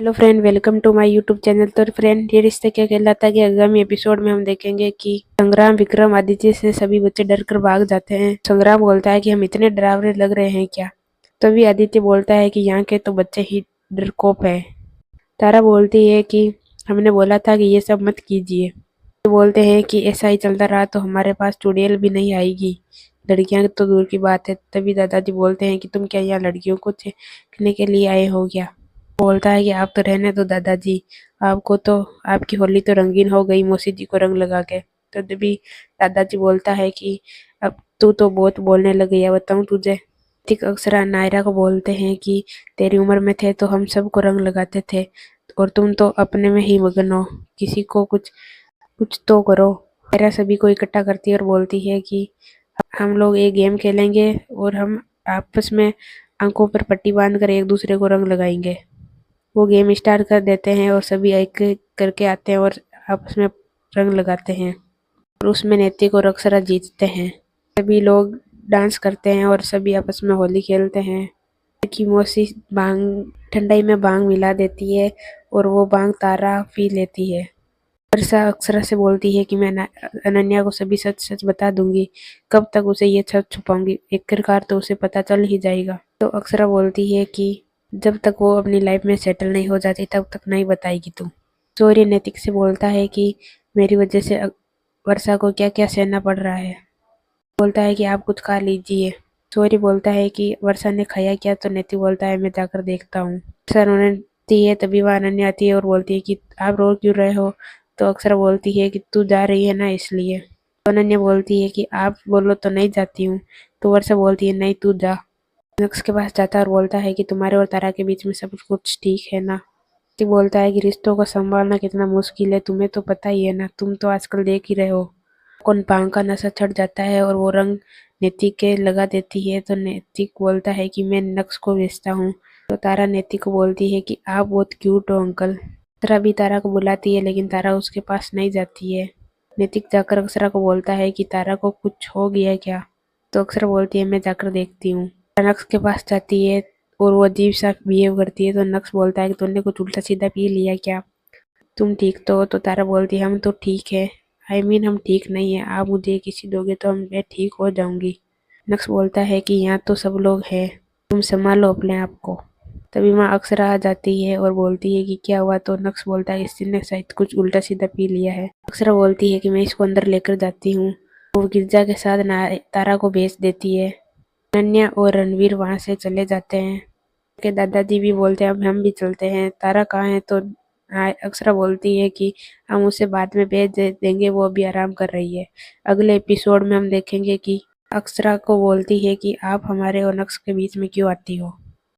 Hello friend, welcome to my YouTube channel. तो friend, ये रिश्ते क्या कहलाता है कि आगामी एपिसोड में हम देखेंगे कि संग्राम विक्रम आदित्य से सभी बच्चे डर कर भाग जाते हैं। संग्राम बोलता है कि हम इतने डरावने लग रहे हैं क्या। तभी आदित्य बोलता है कि यहाँ के तो बच्चे ही डरपोक है। तारा बोलती है कि हमने बोला था कि ये सब मत कीजिए। तो बोलते हैं कि ऐसा ही चलता रहा तो हमारे पास चुड़ैल भी नहीं आएगी, लड़कियां तो दूर की बात है। तभी दादाजी बोलते हैं कि तुम क्या यहाँ लड़कियों को देखने के लिए आए हो क्या। बोलता है कि आप तो रहने दो दादाजी, आपको तो आपकी होली तो रंगीन हो गई मौसी जी को रंग लगा के। तो तभी दादाजी बोलता है कि अब तू तो बहुत बोलने लग गया, बताऊं तुझे। ठीक अक्षरा नायरा को बोलते हैं कि तेरी उम्र में थे तो हम सबको रंग लगाते थे और तुम तो अपने में ही मगन हो, किसी को कुछ कुछ तो करो। नायरा सभी को इकट्ठा करती है और बोलती है कि हम लोग एक गेम खेलेंगे और हम आपस में आंखों पर पट्टी बांधकर एक दूसरे को रंग लगाएंगे। वो गेम स्टार्ट कर देते हैं और सभी एक एक करके आते हैं और आपस में रंग लगाते हैं और उसमें नैतिक और अक्षरा जीतते हैं। सभी लोग डांस करते हैं और सभी आपस में होली खेलते हैं। की मौसी भांग ठंडाई में भांग मिला देती है और वो भांग तारा पी लेती है। वर्षा अक्षरा से बोलती है कि मैं अनन्या को सभी सच सच बता दूंगी, कब तक उसे ये सच छुपाऊंगी, आखिरकार तो उसे पता चल ही जाएगा। तो अक्षरा बोलती है कि जब तक वो अपनी लाइफ में सेटल नहीं हो जाती तब तक नहीं बताएगी तू। सूर्य नैतिक से बोलता है कि मेरी वजह से वर्षा को क्या क्या सहना पड़ रहा है। बोलता है कि आप कुछ खा लीजिए। सूर्य बोलता है कि वर्षा ने खाया क्या। तो नैतिक बोलता है मैं जाकर देखता हूँ। वर्षा रोती है, तभी वह अनन्या आती है और बोलती है कि आप रो क्यों रहे हो। तो अक्षरा बोलती है कि तू जा रही है ना इसलिए। तो अनन्या बोलती है कि आप बोलो तो नहीं जाती हूँ। तो वर्षा बोलती है नहीं तू जा। नक्श के पास जाता है और बोलता है कि तुम्हारे और तारा के बीच में सब कुछ ठीक है ना। ती बोलता है कि रिश्तों को संभालना कितना मुश्किल है, तुम्हें तो पता ही है ना, तुम तो आजकल देख ही रहे हो। कौन भांग का नशा चढ़ जाता है और वो रंग नैतिक के लगा देती है। तो नैतिक बोलता है कि मैं नक्श को बेचता हूँ। तो तारा नैतिक को बोलती है कि आप बहुत क्यूट हो अंकल। अक्षरा भी तारा को बुलाती है लेकिन तारा उसके पास नहीं जाती है। नैतिक जाकर अक्षरा को बोलता है कि तारा को कुछ हो गया क्या। तो अक्षरा बोलती है मैं जाकर देखती हूँ। नक्श के पास जाती है और वो अजीब सा बिहेव करती है। तो नक्श बोलता है कि तुमने कुछ उल्टा सीधा पी लिया क्या, तुम ठीक तो हो। तो तारा बोलती है हम तो ठीक है, हम ठीक नहीं है, आप मुझे किसी दोगे तो मैं ठीक हो जाऊंगी। नक्श बोलता है कि यहाँ तो सब लोग हैं, तुम संभालो अपने आप को। तभी माँ अक्षरा आ जाती है और बोलती है कि क्या हुआ। तो नक्श बोलता है इसने शायद कुछ उल्टा सीधा पी लिया है। अक्षरा बोलती है कि मैं इसको अंदर लेकर जाती हूँ। वो गिरजा के साथ तारा को भेज देती है। अनन्या और रणवीर वहां से चले जाते हैं। के दादाजी भी बोलते हैं अब हम भी चलते हैं। तारा कहाँ है। तो अक्षरा बोलती है कि हम उसे बाद में भेज देंगे, वो अभी आराम कर रही है। अगले एपिसोड में हम देखेंगे कि अक्षरा को बोलती है कि आप हमारे और नक्श के बीच में क्यों आती हो।